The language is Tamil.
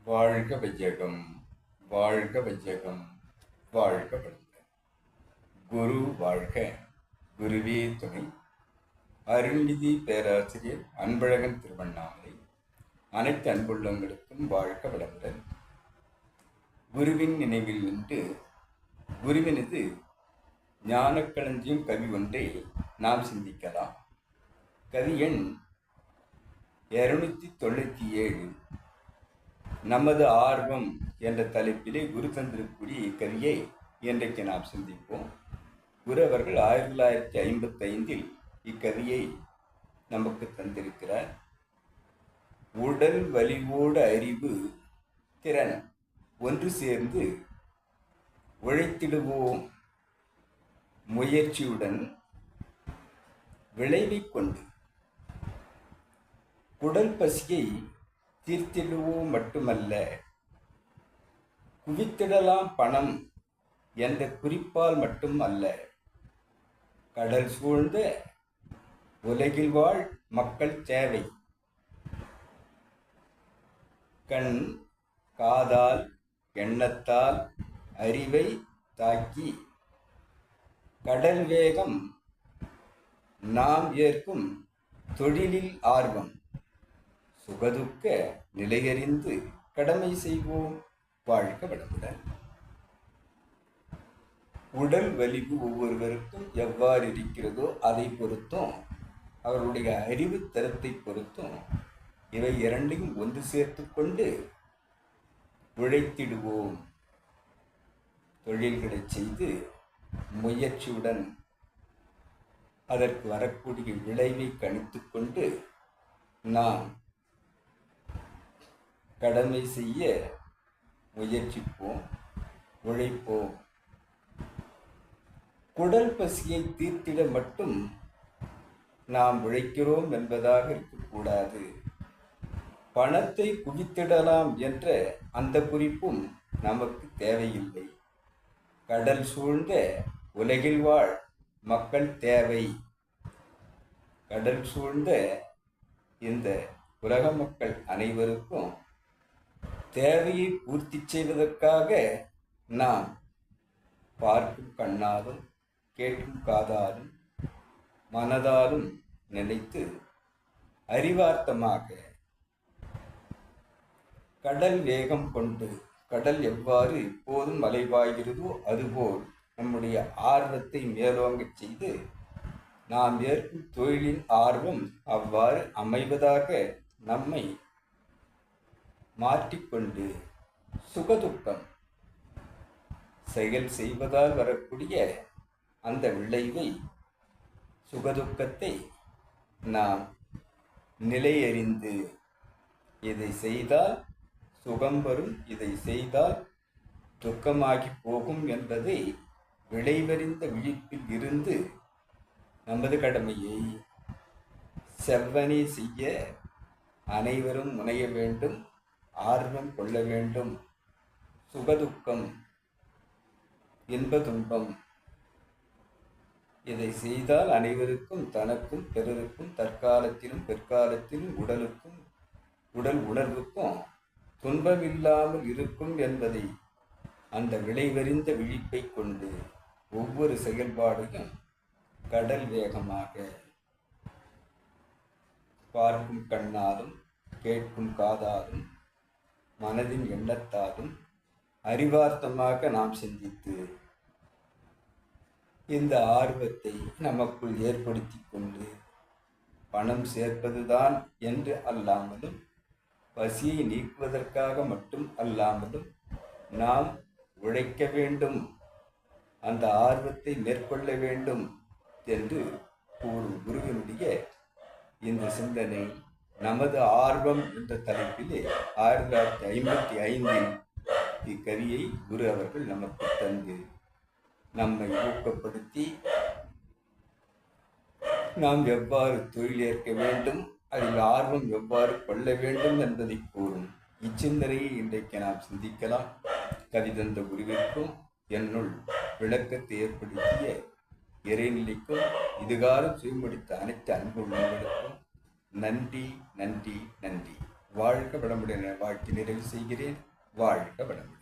வாழ்க வையகம், வாழ்க வையகம், வாழ்க வளமுடன். குரு வாழ்க, குருவே துணை. அருள்நிதி பேராசிரியர் அன்பழகன் திருவண்ணாமலை. அனைத்து அன்புள்ளங்களுக்கும் வாழ்க வளமுடன். குருவின் நினைவில் நின்று குருவினது ஞானக்களஞ்சியம் கவி ஒன்றை நாம் சிந்திக்கலாம். கவி எண் 297. நமது ஆர்வம் என்ற தலைப்பிலே குரு தந்திருக்கூடிய இக்கவியை இன்றைக்கு நாம் சிந்திப்போம். குரு அவர்கள் 1955 இக்கவியை நமக்கு தந்திருக்கிறார். உடல் வலிவோடு அறிவு திறன் ஒன்று சேர்ந்து உழைத்திடுவோம் முயற்சியுடன் விளைவை கொண்டு குடல் பசியை தீர்த்திடுவோம் மட்டுமல்ல, குவித்திடலாம் பணம் என்ற குறிப்பால் மட்டும் அல்ல, கடல் சூழ்ந்த உலகில் வாழ் மக்கள் தேவை. கண் காதால் எண்ணத்தால் அறிவை தாக்கி கடல் வேகம் நாம் ஏற்கும் தொழிலில் ஆர்வம் சுகதுக்க நிலையறிந்து கடமை செய்வோம். வாழ்க வளமுடன். உடல் வலிவு ஒவ்வொருவருக்கும் எவ்வாறு இருக்கிறதோ அதை பொறுத்தும், அவருடைய அறிவு தரத்தை பொறுத்தும் இவை இரண்டையும் ஒன்று சேர்த்து கொண்டு உழைத்திடுவோம், தொழில்களை செய்து முயற்சியுடன் அதற்கு வரக்கூடிய விளைவை கணித்து கொண்டு நாம் கடமை செய்ய முயற்சிப்போம், உழைப்போம். குடல் பசியை தீர்த்திட மட்டும் நாம் உழைக்கிறோம் என்பதாக இருக்கக்கூடாது. பணத்தை குவித்திடலாம் என்ற அந்த குறிப்பும் நமக்கு தேவையில்லை. கடல் சூழ்ந்த உலகில் வாழ் மக்கள் தேவை. கடல் சூழ்ந்த இந்த உலக மக்கள் அனைவருக்கும் தேவையை பூர்த்தி செய்வதற்காக நாம் பார்க்கும் கண்ணாலும் கேட்கும் காதாலும் மனதாலும் நினைத்து அறிவார்த்தமாக கடல் வேகம் கொண்டு, கடல் எவ்வாறு எப்போதும் அலைவாய்கிறதோ அதுபோல் நம்முடைய ஆர்வத்தை மேலோங்க செய்து நாம் ஏற்கும் தொழிலின் ஆர்வம் அவ்வாறு அமைவதாக நம்மை மாற்றிக்கொண்டு சுகதுக்கம் செயல் செய்வதால் வரக்கூடிய அந்த விளைவை, சுகதுக்கத்தை நாம் நிலையறிந்து இதை செய்தால் சுகம் வரும், இதை செய்தால் துக்கமாகி போகும் என்பதை விளைவறிந்த விழிப்பில் இருந்து நமது கடமையை செவ்வனே செய்ய அனைவரும் முனைய வேண்டும், ஆர்வம் கொள்ள வேண்டும். சுகதுக்கம் இன்ப துன்பம் இதை செய்தால் அனைவருக்கும், தனக்கும் பிறருக்கும், தற்காலத்திலும் பிற்காலத்திலும் உடல் உணர்வுக்கும் துன்பமில்லாமல் இருக்கும் என்பதை அந்த விளைவறிந்த விழிப்பை கொண்டு ஒவ்வொரு செயல்பாடையும் கடல் வேகமாக பார்க்கும் கண்ணாலும் கேட்கும் காதாலும் மனதின் எண்ணத்தாலும் அறிவார்த்தமாக நாம் சிந்தித்து இந்த ஆர்வத்தை நமக்குள் ஏற்படுத்தி கொண்டு பணம் சேர்ப்பதுதான் என்று அல்லாமலும், பசியை நீக்குவதற்காக மட்டும் அல்லாமலும் நாம் உழைக்க வேண்டும், அந்த ஆர்வத்தை மேற்கொள்ள வேண்டும் என்று கூறும் குருவினுடைய இந்த சிந்தனை நமது ஆர்வம் என்ற தலைப்பிலே 1955 இக்கவியை குரு அவர்கள் நமக்கு தந்து நம்மை ஊக்கப்படுத்தி நாம் எவ்வாறு தொழில் ஏற்க வேண்டும், அதில் ஆர்வம் எவ்வாறு கொள்ள வேண்டும் என்பதை கூறும் இச்சிந்தனையை இன்றைக்கு நாம் சிந்திக்கலாம். கவிதந்த குருவிற்கும் என்னுள் விளக்கத்தை ஏற்படுத்திய இறைநிலைக்கும் இதுகாலம் சுயமடித்த அனைத்து அன்பு உள்ளங்களுக்கும் நன்றி, நன்றி, நன்றி. வாழ்க வளமுடன் என வாழ்த்தி நிறைவு செய்கிறேன். வாழ்க வளமுடன்.